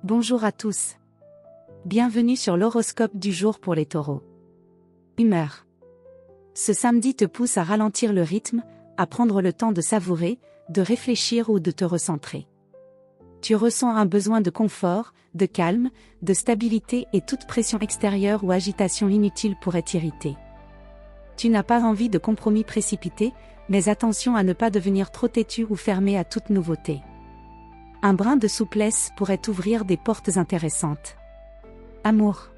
Bonjour à tous. Bienvenue sur l'horoscope du jour pour les taureaux. Humeur. Ce samedi te pousse à ralentir le rythme, à prendre le temps de savourer, de réfléchir ou de te recentrer. Tu ressens un besoin de confort, de calme, de stabilité et toute pression extérieure ou agitation inutile pourrait t'irriter. Tu n'as pas envie de compromis précipités, mais attention à ne pas devenir trop têtu ou fermé à toute nouveauté. Un brin de souplesse pourrait t'ouvrir des portes intéressantes. Amour.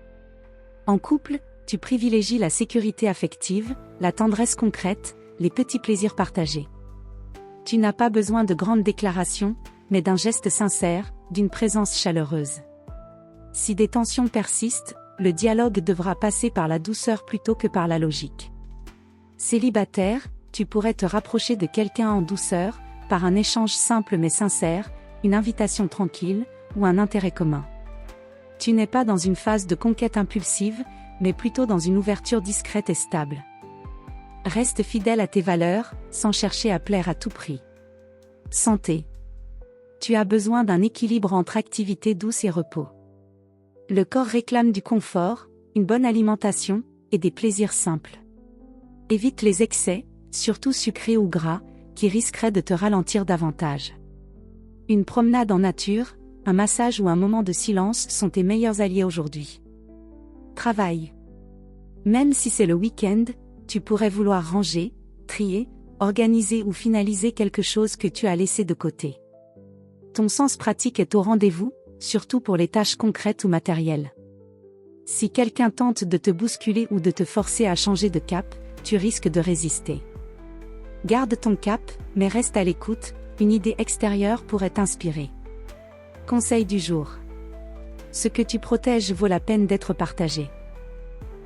En couple, tu privilégies la sécurité affective, la tendresse concrète, les petits plaisirs partagés. Tu n'as pas besoin de grandes déclarations, mais d'un geste sincère, d'une présence chaleureuse. Si des tensions persistent, le dialogue devra passer par la douceur plutôt que par la logique. Célibataire, tu pourrais te rapprocher de quelqu'un en douceur, par un échange simple mais sincère, une invitation tranquille, ou un intérêt commun. Tu n'es pas dans une phase de conquête impulsive, mais plutôt dans une ouverture discrète et stable. Reste fidèle à tes valeurs, sans chercher à plaire à tout prix. Santé. Tu as besoin d'un équilibre entre activité douce et repos. Le corps réclame du confort, une bonne alimentation, et des plaisirs simples. Évite les excès, surtout sucrés ou gras, qui risqueraient de te ralentir davantage. Une promenade en nature, un massage ou un moment de silence sont tes meilleurs alliés aujourd'hui. Travail. Même si c'est le week-end, tu pourrais vouloir ranger, trier, organiser ou finaliser quelque chose que tu as laissé de côté. Ton sens pratique est au rendez-vous, surtout pour les tâches concrètes ou matérielles. Si quelqu'un tente de te bousculer ou de te forcer à changer de cap, tu risques de résister. Garde ton cap, mais reste à l'écoute, une idée extérieure pourrait t'inspirer. Conseil du jour. Ce que tu protèges vaut la peine d'être partagé.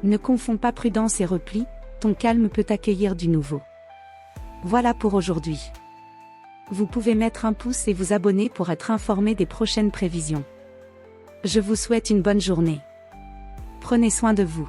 Ne confonds pas prudence et repli, ton calme peut accueillir du nouveau. Voilà pour aujourd'hui. Vous pouvez mettre un pouce et vous abonner pour être informé des prochaines prévisions. Je vous souhaite une bonne journée. Prenez soin de vous.